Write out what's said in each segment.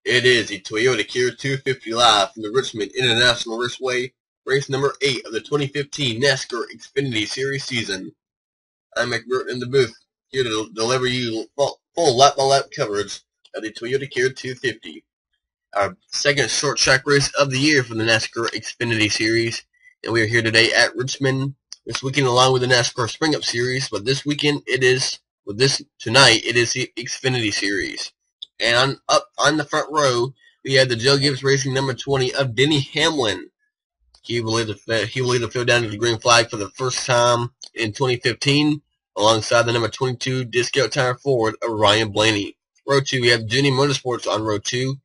It is the ToyotaCare 250 live from the Richmond International Raceway, race number 8 of the 2015 NASCAR Xfinity Series season. I'm McBurton in the booth, here to deliver you full lap-by-lap coverage of the ToyotaCare 250. Our second short track race of the year for the NASCAR Xfinity Series, and we are here today at Richmond this weekend along with the NASCAR Spring Up Series, but this weekend tonight it is the Xfinity Series. And up on the front row, we have the Joe Gibbs Racing number 20 of Denny Hamlin. He will lead the field down to the green flag for the first time in 2015, alongside the number 22 Discount Tire Ford of Ryan Blaney. Row 2, we have Junior Motorsports on row 2,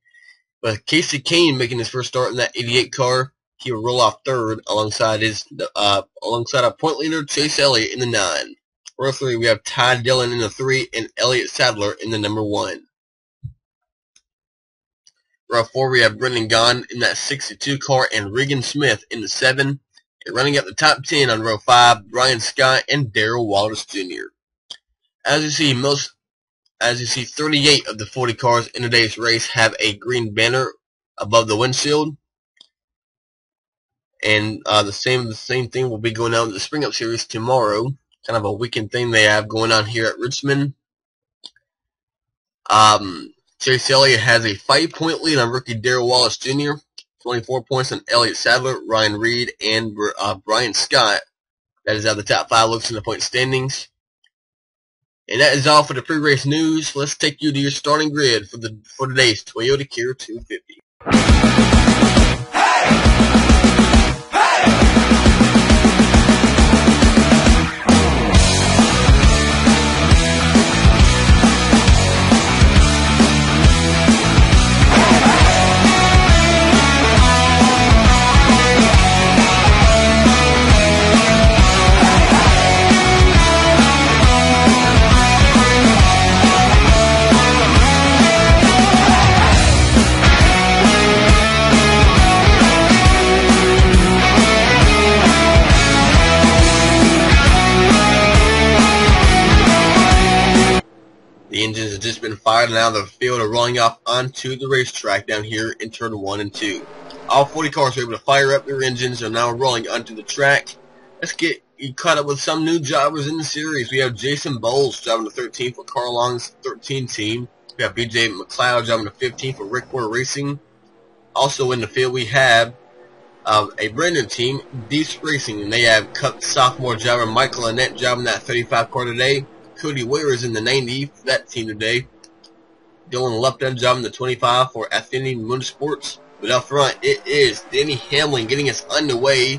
with Casey Kane making his first start in that 88 car. He will roll off third alongside our point leader Chase Elliott in the 9. Row 3, we have Ty Dillon in the 3 and Elliott Sadler in the number 1. Row 4, we have Brendan Gaughan in that 62 car and Regan Smith in the 7. And running up the top 10 on row 5, Brian Scott and Darrell Wallace Jr. As you see, 38 of the 40 cars in today's race have a green banner above the windshield. And the same thing will be going on in the Spring Up Series tomorrow. Kind of a weekend thing they have going on here at Richmond. Chase Elliott has a 5-point lead on rookie Darrell Wallace Jr., 24 points on Elliott Sadler, Ryan Reed, and Brian Scott. That is how the top 5 looks in the point standings. And that is all for the pre-race news. Let's take you to your starting grid for today's ToyotaCare 250. The engines have just been fired and now the field are rolling off onto the racetrack down here in turn 1 and 2. All 40 cars are able to fire up their engines and are now rolling onto the track. Let's get you caught up with some new drivers in the series. We have Jason Bowles driving the 13 for Carl Long's 13 team. We have BJ McLeod driving the 15 for Rick Ware Racing. Also in the field we have a brand new team, Deese Racing, and they have Cup sophomore driver Michael Annette driving that 35 car today. Cody Ware is in the 90 for that team today. Dylan Lupton driving the 25 for Xfinity Motorsports. But up front, it is Denny Hamlin getting us underway.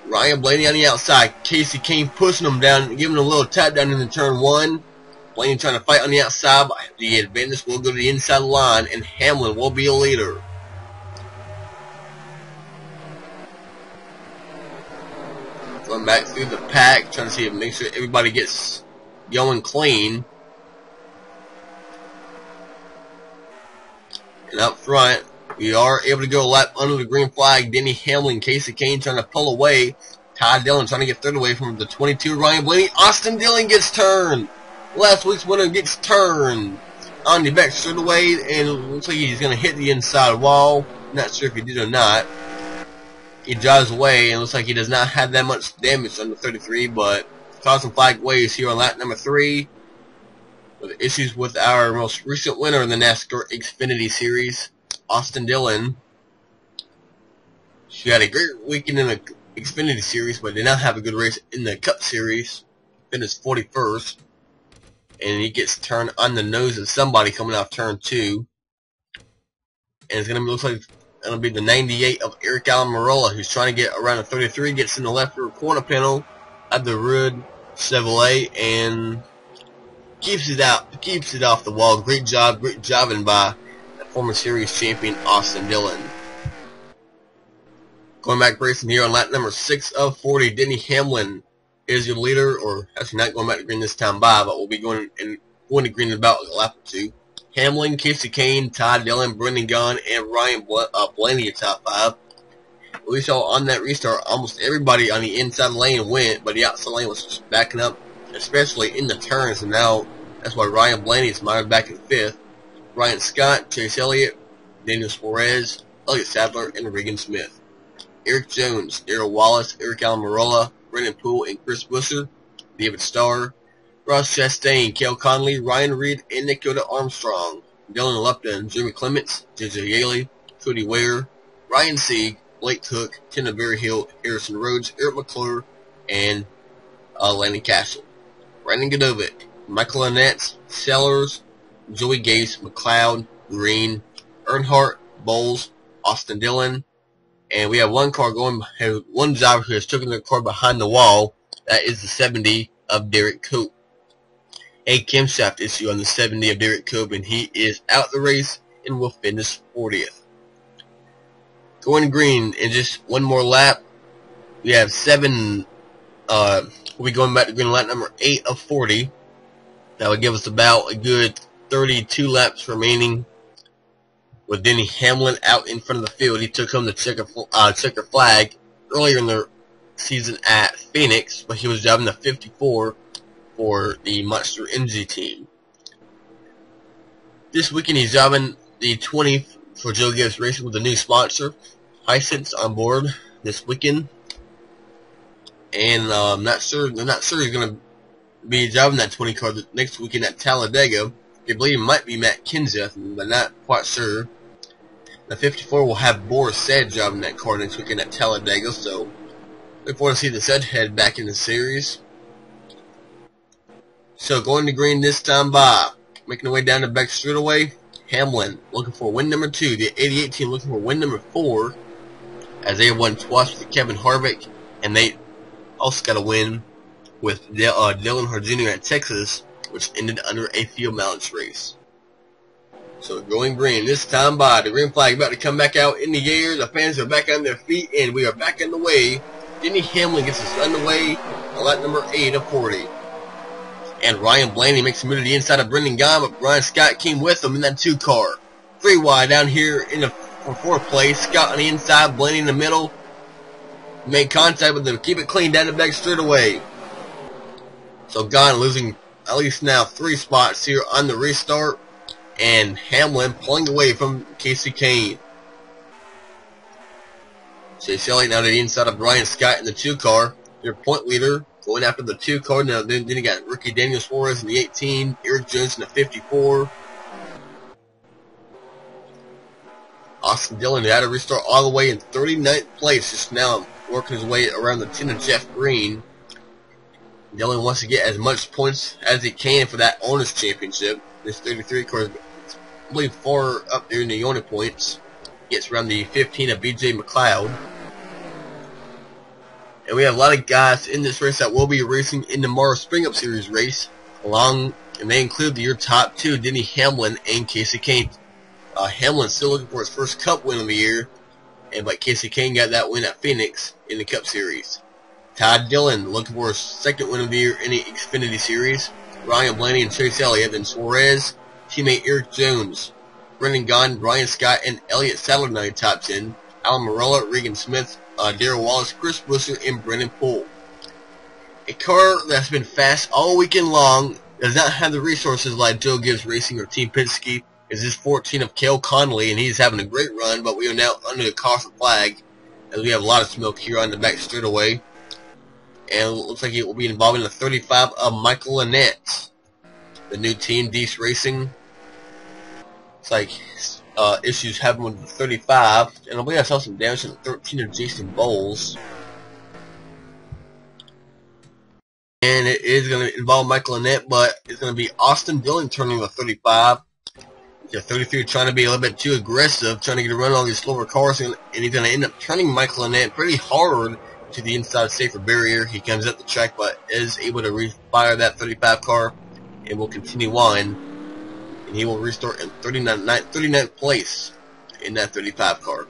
Ryan Blaney on the outside. Casey Kane pushing him down, giving him a little tap down in the turn 1. Blaney trying to fight on the outside, but the advantage will go to the inside line, and Hamlin will be a leader. Going back through the pack, trying to see if make sure everybody gets going clean. And up front, we are able to go a lap under the green flag. Denny Hamlin, Casey Kane trying to pull away. Ty Dillon trying to get third away from the 22 Ryan Blaney. Austin Dillon gets turned. Last week's winner gets turned on the back straightaway, and it looks like he's going to hit the inside wall. Not sure if he did or not. He drives away, and looks like he does not have that much damage on the 33, but causing flag waves here on lap number 3. With issues with our most recent winner in the NASCAR Xfinity Series, Austin Dillon. She had a great weekend in the Xfinity Series, but did not have a good race in the Cup Series. Finished 41st, and he gets turned on the nose of somebody coming off turn 2. And it's going to look like it'll be the 98 of Eric Allen Marola, who's trying to get around the 33, gets in the left rear corner panel of the Rudd Chevrolet and keeps it off the wall. Great jobbing by the former series champion Austin Dillon. Going back racing here on lap number 6 of 40, Denny Hamlin is your leader, or actually not going back to green this time but we'll be going to green in about a lap or 2. Hamlin, Casey Kane, Ty Dillon, Brendan Gaughan, and Ryan Blaney are top 5. We saw on that restart almost everybody on the inside lane went, but the outside lane was just backing up, especially in the turns, and now that's why Ryan Blaney is mired back in 5th. Brian Scott, Chase Elliott, Daniel Suarez, Elliott Sadler, and Regan Smith. Eric Jones, Darrell Wallace, Eric Almirola, Brendan Poole, and Chris Busser. David Starr, Ross Chastain, Cale Conley, Ryan Reed, and Dakota Armstrong. Dylan Lupton, Jeremy Clements, JJ Yaley, Cody Ware, Ryan Sieg, Blake Cook, Tanner Berryhill, Harrison Rhodes, Eric McClure, and Landon Castle. Brandon Godovic, Michael Annette, Sellers, Joey Gase, McLeod, Green, Earnhardt, Bowles, Austin Dillon, and we have one driver who has taken the car behind the wall. That is the 70 of Derek Cope. A camshaft issue on the 70 of Derek Cope, and he is out the race and will finish 40th. Going green in just one more lap. We have 7. We'll be going back to green lap number 8 of 40. That would give us about a good 32 laps remaining. With Denny Hamlin out in front of the field, he took home the checker flag earlier in the season at Phoenix, but he was driving the 54 for the Monster Energy team. This weekend he's driving the 20 for Joe Gibbs Racing with a new sponsor, Hisense, on board this weekend. And I'm not sure he's going to be driving that 20 car next weekend at Talladega. They believe it might be Matt Kenseth, but not quite sure. The 54 will have Boris Said driving that car next weekend at Talladega, so look forward to see the Said head back in the series. So going to green this time by, making their way down the back straightaway, Hamlin looking for win number 2. The 88 team looking for win number 4, as they won twice with Kevin Harvick, and they also got a win with Dale Jr. at Texas, which ended under a field balance race. So going green this time by, the green flag about to come back out in the air. The fans are back on their feet, and we are back on the way. Denny Hamlin gets us underway on lap number 8 of 40. And Ryan Blaney makes a move to the inside of Brendan Gaughan, but Brian Scott came with him in that 2 car. 3 wide down here for 4th place. Scott on the inside, Blaney in the middle. Made contact with them, keep it clean down the back straightaway. So Gaughan losing at least now 3 spots here on the restart. And Hamlin pulling away from Casey Kane. Chase Elliott now to the inside of Brian Scott in the 2 car. Their point leader going after the 2 car. Now then you got rookie Daniel Suarez in the 18. Eric Jones in the 54. Austin Dillon had to restart all the way in 39th place. Just now working his way around the 10 of Jeff Green. Dillon wants to get as much points as he can for that Owners Championship. This 33 car is, I believe, far up there in the owner points. Gets around the 15 of BJ McLeod. And we have a lot of guys in this race that will be racing in tomorrow's Spring Up Series race. And they include your top 2, Denny Hamlin and Casey Kane. Hamlin's still looking for his first Cup win of the year. But Casey Kane got that win at Phoenix in the Cup Series. Todd Dillon looking for his 2nd win of the year in the Xfinity Series. Ryan Blaney and Chase Elliott. Then Suarez, teammate Eric Jones, Brendan Gaughan, Brian Scott, and Elliott Sadler now top 10. Almirola, Regan Smith, Darrell Wallace, Chris Busser, and Brendan Poole. A car that's been fast all weekend long, does not have the resources like Joe Gibbs Racing or Team Penske, is this 14 of Cale Conley, and he's having a great run, but we are now under the caution flag, as we have a lot of smoke here on the back straightaway. And it looks like it will be involving the 35 of Michael Annette. The new team, Deese Racing. It's like issues happened with the 35. And I believe I saw some damage to the 13 of Jason Bowles. And it is going to involve Michael Annette, but it's going to be Austin Dillon turning the 35. The 33 trying to be a little bit too aggressive, trying to get a run on these slower cars, and he's going to end up turning Michael Annette pretty hard to the inside safer barrier. He comes up the track, but is able to refire that 35 car and will continue on. And he will restart in 39th place in that 35 car.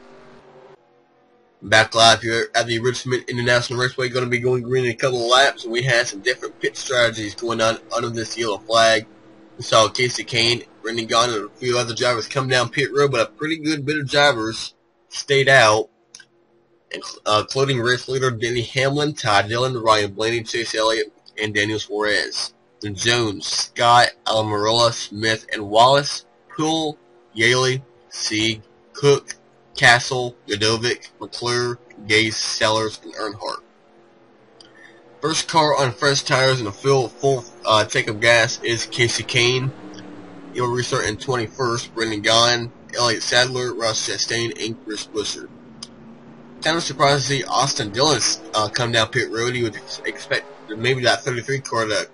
Back live here at the Richmond International Raceway, going to be going green in a couple of laps, and we had some different pit strategies going on under this yellow flag. We saw Casey Kane, Brendan Gaughan, and a few other drivers come down pit road, but a pretty good bit of drivers stayed out, including race leader Denny Hamlin, Todd Dillon, Ryan Blaney, Chase Elliott, and Daniel Suarez. And Jones, Scott, Almirola, Smith, and Wallace Poole, Yaley, Sieg, Cook, Castle, Godovic, McClure, Gase, Sellers, and Earnhardt. First car on fresh tires and a full tank of gas is Casey Kane. He will restart in 21st. Brendan Gaughan, Elliott Sadler, Ross Chastain, and Chris Buescher. Kind of surprised to see Austin Dillon come down pit road. You would expect maybe that 33 car to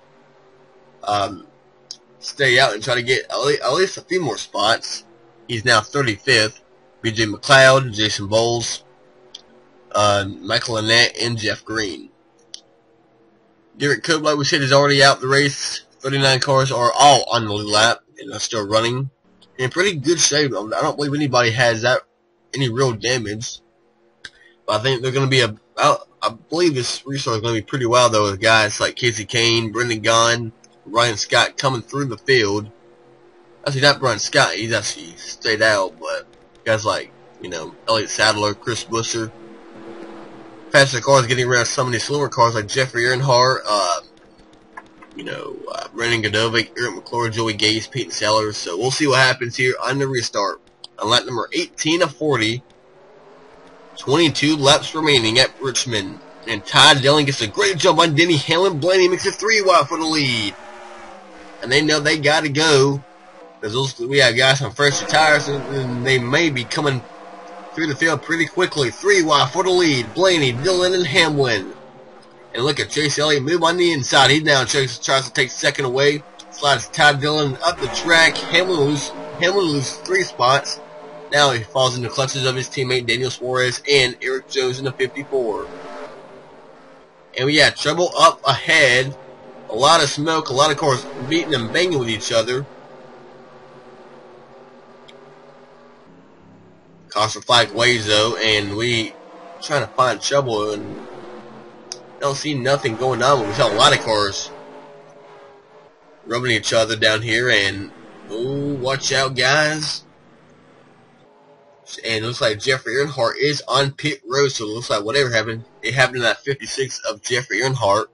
stay out and try to get at least a few more spots. He's now 35th. B.J. McLeod, Jason Bowles, Michael Annett, and Jeff Green. Garrett Cope, like we said, is already out the race. 39 cars are all on the lead lap and are still running. In pretty good shape. I don't believe anybody has any real damage. But I think they're going to be I believe this restart is going to be pretty wild though, with guys like Casey Kane, Brendan Gaughan, Ryan Scott coming through the field. Actually, not Brian Scott. He's actually stayed out, but guys like, Elliott Sadler, Chris Buescher. Faster cars getting around some of these slower cars like Jeffrey Earnhardt, Brendan Godovic, Eric McClure, Joey Gase, Peyton Sellers. So we'll see what happens here on the restart. On lap number 18 of 40, 22 laps remaining at Richmond. And Todd Dillon gets a great jump on Denny Hamlin. Blaney makes it 3 wide for the lead. And they know they got to go, because we have guys on fresher tires, and they may be coming through the field pretty quickly. 3 wide for the lead. Blaney, Dillon, and Hamlin. And look at Chase Elliott move on the inside. He now tries to take second away. Slides Todd Dillon up the track. Hamlin loses 3 spots. Now he falls in the clutches of his teammate Daniel Suarez and Eric Jones in the 54. And we got trouble up ahead. A lot of smoke, a lot of cars beating and banging with each other. Caution flag waves though, and we trying to find trouble and don't see nothing going on. We saw a lot of cars rubbing each other down here, and oh, watch out, guys. And it looks like Jeffrey Earnhardt is on pit road, so it looks like whatever happened, it happened in that 56 of Jeffrey Earnhardt.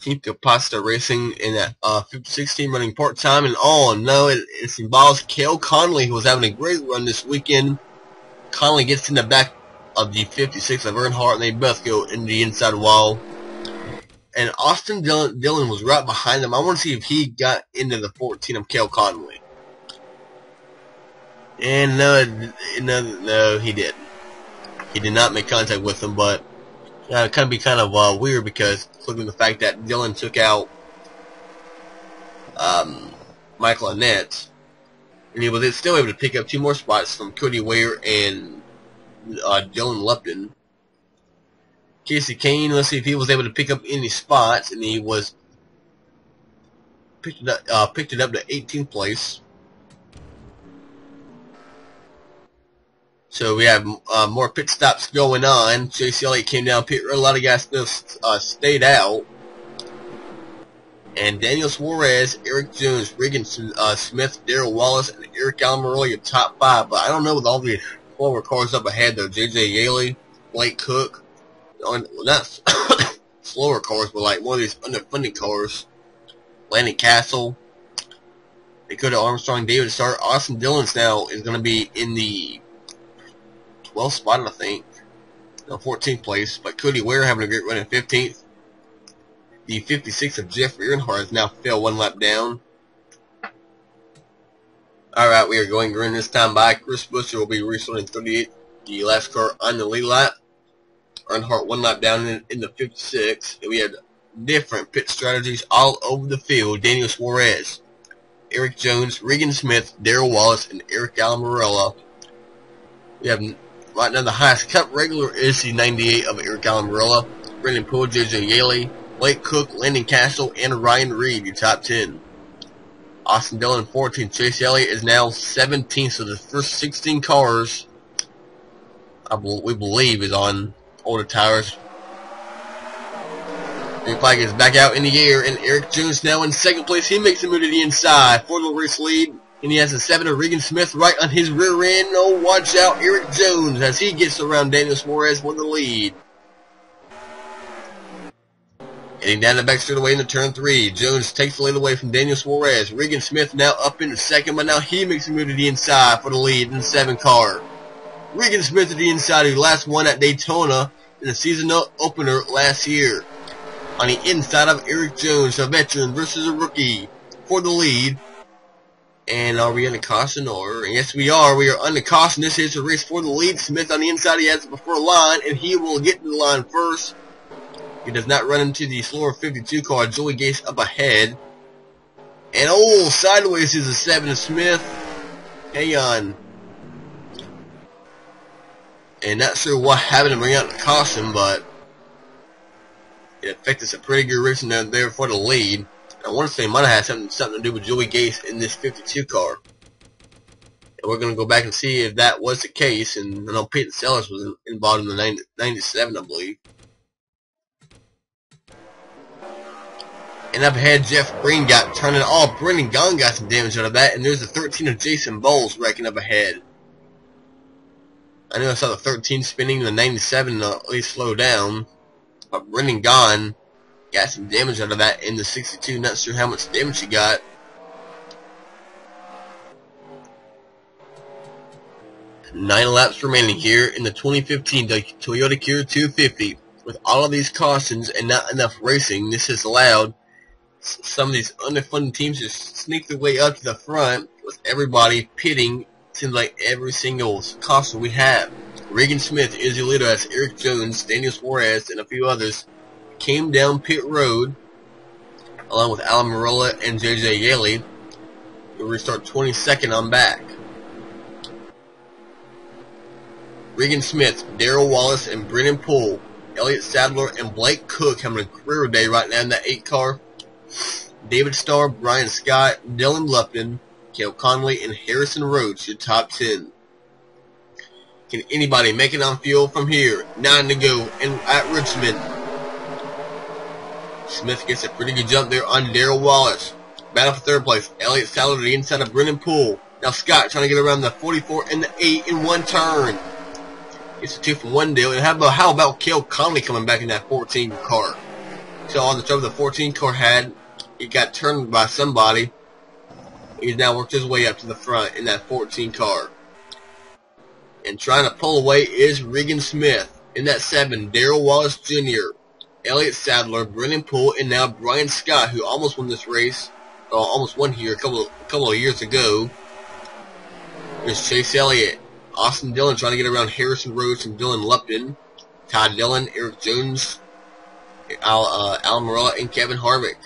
Team Capacita Racing in that 56 team running part-time, and no, it involves Cale Conley, who was having a great run this weekend. Conley gets in the back of the 56 of Earnhardt, and they both go in the inside wall. And Austin Dillon was right behind them. I want to see if he got into the 14 of Cale Conley. And no, he didn't. He did not make contact with him, but it kind of weird, because looking at the fact that Dillon took out Michael Annett, and he was still able to pick up 2 more spots from Cody Ware and Dylan Lupton. Casey Kane, let's see if he was able to pick up any spots, and he was picked it up to 18th place. So we have more pit stops going on. Chase Elliott came down pit road. A lot of guys still stayed out. And Daniel Suarez, Eric Jones, Regan Smith, Darrell Wallace, and Eric Almirola are top 5. But I don't know with all the former cars up ahead though. J.J. Yaley, Blake Cook, not slower cars, but like one of these underfunded cars. Landon Castle, Dakota Armstrong, David Starr. Austin Dillon's now is going to be in the 12th spot, I think. No, 14th place. But Cody Ware having a great run in 15th. The 56 of Jeffrey Earnhardt has now fell 1 lap down. Alright, we are going green this time by. Chris Buescher will be restarting 38th. The last car on the lead lap. Earnhardt 1 lap down in the 56. And we had different pit strategies all over the field. Daniel Suarez, Eric Jones, Regan Smith, Darrell Wallace, and Eric Almirola. We have right now the highest cup regular is the 98 of Eric Almirola. Brendan Poole, J.J. Yaley, Blake Cook, Landon Castle, and Ryan Reed, your top 10. Austin Dillon 14th. Chase Elliott is now 17th. So the first 16 cars, we believe, is on older tires. Green flag is back out in the air, and Eric Jones now in 2nd place. He makes a move to the inside for the race lead, and he has a 7 of Regan Smith right on his rear end. Oh, watch out, Eric Jones, as he gets around Daniel Suarez for the lead. Heading down the back straightaway into turn 3. Jones takes the lead away from Daniel Suarez. Regan Smith now up into second, but now he makes a move to the inside for the lead in the 7 car. Regan Smith to the inside, who last won at Daytona in the season opener last year. On the inside of Eric Jones, a veteran versus a rookie for the lead. And are we on the caution? Or yes, we are. We are on the caution. This is a race for the lead. Smith on the inside. He has the preferred line, and he will get to the line first. He does not run into the slower 52 car. Joey Gase up ahead. And oh, sideways is a 7 Smith. Hang on. And not sure what happened to bring out the caution, but it affected some pretty good racing down there for the lead. I want to say it might have had something to do with Joey Gase in this 52 car. And we're going to go back and see if that was the case. And I know Peyton Sellers was involved in the 97, I believe. And up ahead, Jeff Green got turning off. Brendan Gaughan got some damage out of that. And there's the 13 of Jason Bowles wrecking up ahead. I know I saw the 13 spinning, the 97 at least slow down. But Brendan Gaughan got some damage out of that in the 62. Not sure how much damage he got. Nine laps remaining here in the 2015 ToyotaCare 250. With all of these cautions and not enough racing, this has allowed some of these underfunded teams to sneak their way up to the front, with everybody pitting. Seems like every single caution we have. Regan Smith is your leader as Eric Jones, Daniel Suarez, and a few others came down pit road, along with Alan Marola and JJ Yaley. We'll restart 22nd on back. Regan Smith, Darrell Wallace, and Brennan Poole, Elliott Sadler, and Blake Cook having a career day right now in that 8 car. David Starr, Brian Scott, Dylan Lupton, Cale Conley, and Harrison Rhodes, your top 10. Can anybody make it on fuel from here? 9 to go at Richmond. Smith gets a pretty good jump there on Darrell Wallace. Battle for 3rd place. Elliott Sadler to the inside of Brennan Poole. Now Scott trying to get around the 44 and the 8 in one turn. It's a 2 for 1 deal. And how about Cale Conley coming back in that 14 car? So on the trouble the 14 car had, he got turned by somebody. He's now worked his way up to the front in that 14 car. And trying to pull away is Regan Smith. In that 7, Darrell Wallace Jr., Elliott Sadler, Brennan Poole, and now Brian Scott, who almost won this race, or almost won here a couple of years ago. There's Chase Elliott, Austin Dillon trying to get around Harrison Rhodes and Dylan Lupton, Todd Dillon, Eric Jones, Alan Marola, and Kevin Harvick.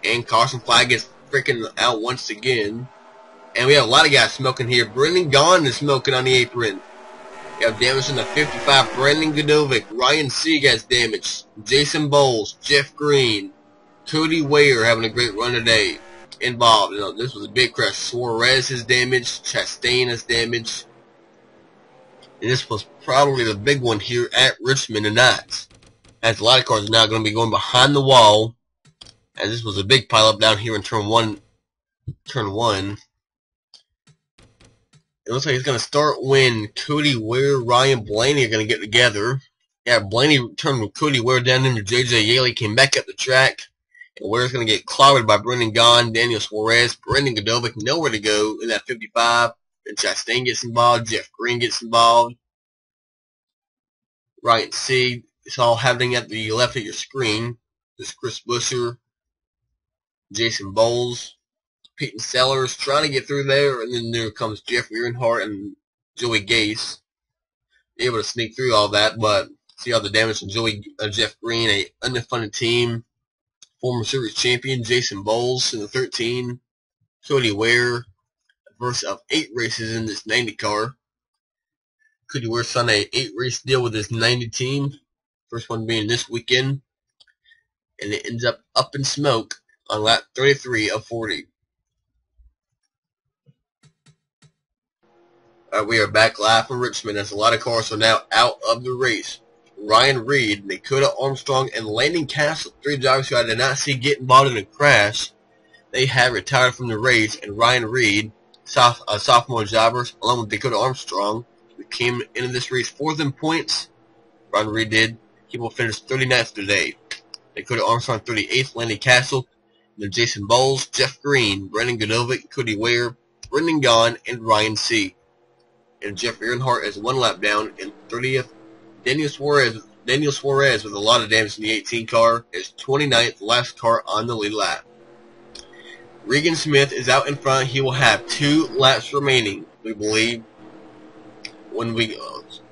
And caution flag gets freaking out once again. And we have a lot of guys smoking here. Brendan Gaughan is smoking on the apron. We have damage in the 55. Brandon Godovic, Ryan Sieg has damage. Jason Bowles, Jeff Green, Cody Ware having a great run today. Involved. You know, this was a big crash. Suarez has damage. Chastain has damage. And this was probably the big one here at Richmond tonight. As a lot of cars are now going to be going behind the wall. As this was a big pileup down here in turn one. It looks like it's going to start when Cody Ware, Ryan Blaney are going to get together. Yeah, Blaney turned Cody Ware down into JJ Yaley, came back up the track. And Ware's going to get clobbered by Brendan Gaughan, Daniel Suarez, Brendan Godovic, nowhere to go in that 55. Then Chastain gets involved, Jeff Green gets involved. Ryan Sieg. It's all happening at the left of your screen. There's Chris Buescher, Jason Bowles, Peyton Sellers trying to get through there, and then there comes Jeff Earnhardt and Joey Gase, able to sneak through all that. But see all the damage from Jeff Green, a underfunded team, former series champion Jason Bowles in the 13, Cody Ware, first of 8 races in this 90 car. Cody Ware signed a 8-race deal with his 90 team, first one being this weekend, and it ends up in smoke on lap 33 of 40. We are back live from Richmond as a lot of cars are now out of the race. Ryan Reed, Dakota Armstrong, and Landon Castle, 3 drivers who I did not see get involved in a crash. They have retired from the race, and Ryan Reed, sophomore drivers, along with Dakota Armstrong, who came into this race 4th in points. Ryan Reed did. He will finish 39th today. Dakota Armstrong 38th, Lanny Castle, and then Jason Bowles, Jeff Green, Brendan Godovic, Cody Ware, Brendan Gaughan, and Ryan C. And Jeff Earnhardt is 1 lap down in 30th. Daniel Suarez with a lot of damage in the 18 car is 29th, last car on the lead lap. Regan Smith is out in front. He will have 2 laps remaining, we believe, when we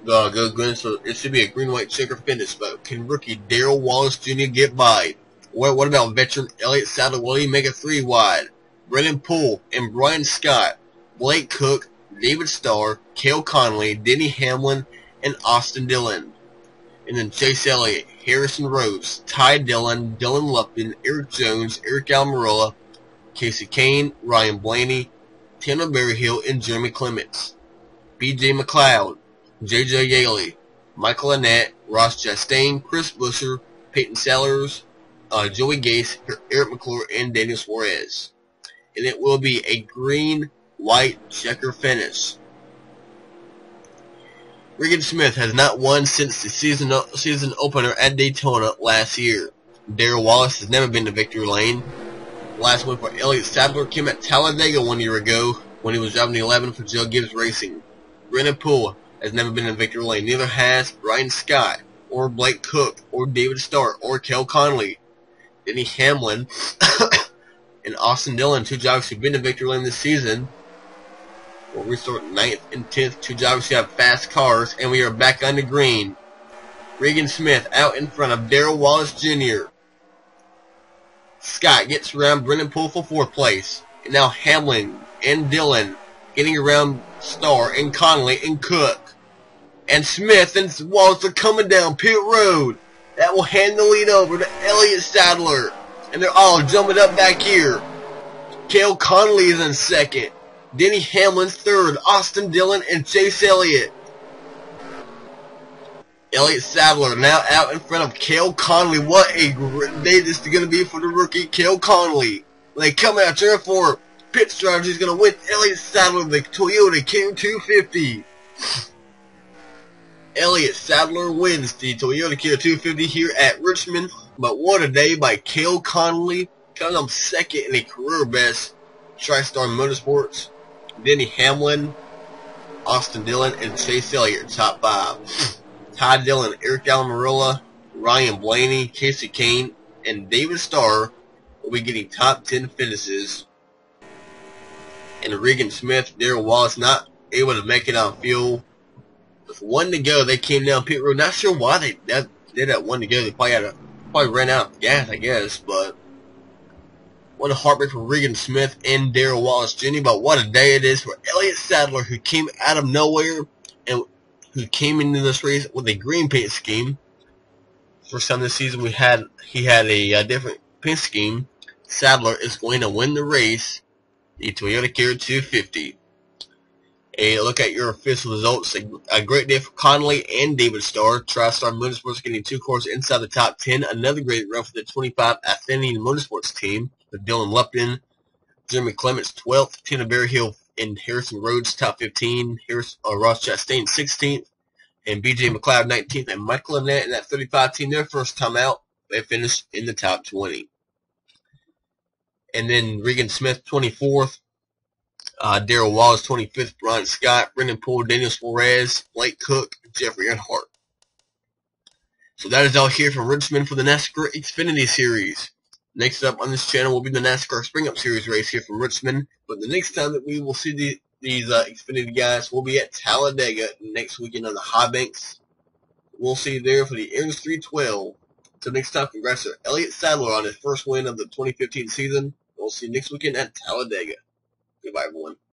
go green. So it should be a green-white checker finish. But can rookie Darrell Wallace Jr. get by? What about veteran Elliott Sadler? Will he make a 3 wide? Brennan Poole and Brian Scott, Blake Cook, David Starr, Cale Conley, Denny Hamlin, and Austin Dillon. And then Chase Elliott, Harrison Rhodes, Ty Dillon, Dylan Lupton, Eric Jones, Eric Almirola, Casey Kane, Ryan Blaney, Tanner Berryhill, and Jeremy Clements. B.J. McLeod, J.J. Yaley, Michael Annett, Ross Chastain, Chris Buescher, Peyton Sellers, Joey Gase, Eric McClure, and Daniel Suarez. And it will be a green-white checker finish. Regan Smith has not won since the season opener at Daytona last year. Darrell Wallace has never been to victory lane. Last win for Elliott Sadler came at Talladega 1 year ago when he was driving the 11 for Joe Gibbs Racing. Brennan Poole has never been in victory lane. Neither has Brian Scott, or Blake Cook, or David Starr, or Cale Conley. Denny Hamlin and Austin Dillon, 2 drivers who've been in victory lane this season. We'll restart 9th and 10th, 2 drivers who have fast cars, and we are back on the green. Regan Smith out in front of Darrell Wallace Jr. Scott gets around Brennan Poole for 4th place. And now Hamlin and Dillon getting around Starr and Conley and Cook. And Smith and Wallace are coming down pit road. That will hand the lead over to Elliott Sadler. And they're all jumping up back here. Cale Conley is in 2nd. Denny Hamlin's 3rd. Austin Dillon and Chase Elliott. Elliott Sadler now out in front of Cale Conley. What a great day this is going to be for the rookie Cale Conley. When they come out there for pit strategy, he's going to win Elliott Sadler the ToyotaCare 250. Elliott Sadler wins the ToyotaCare 250 here at Richmond. But what a day by Cale Conley. Coming up 2nd in a career best TriStar Motorsports. Denny Hamlin, Austin Dillon, and Chase Elliott top 5. Ty Dillon, Eric Almirola, Ryan Blaney, Casey Kane, and David Starr will be getting top 10 finishes. And Regan Smith, Darrell Wallace not able to make it on fuel. With 1 to go, they came down pit road. Not sure why they did that 1 to go. They probably ran out of gas, I guess. But what a heartbreak for Regan Smith and Darrell Wallace Jr. But what a day it is for Elliott Sadler, who came out of nowhere and who came into this race with a green paint scheme. First time this season he had a different paint scheme. Sadler is going to win the race, the ToyotaCare 250. A look at your official results. A great day for Conley and David Starr. TriStar Motorsports getting 2 cars inside the top 10. Another great run for the 25 Xfinity Motorsports team with Dylan Lupton, Jeremy Clements 12th, Tanner Berryhill and Harrison Rhodes top 15, Ross Chastain 16th, and B.J. McLeod 19th, and Michael Annett in that 35 team, their first time out, they finished in the top 20. And then Regan Smith 24th, Darrell Wallace 25th, Brian Scott, Brendan Poole, Daniel Suarez, Blake Cook, Jeffrey Earnhardt. So that is all here from Richmond for the NASCAR Xfinity Series. Next up on this channel will be the NASCAR Spring Up Series race here from Richmond. But the next time that we will see these Xfinity guys will be at Talladega next weekend on the High Banks. We'll see you there for the Aaron's 312. So next time, congrats to Elliott Sadler on his first win of the 2015 season. We'll see you next weekend at Talladega. Goodbye, everyone.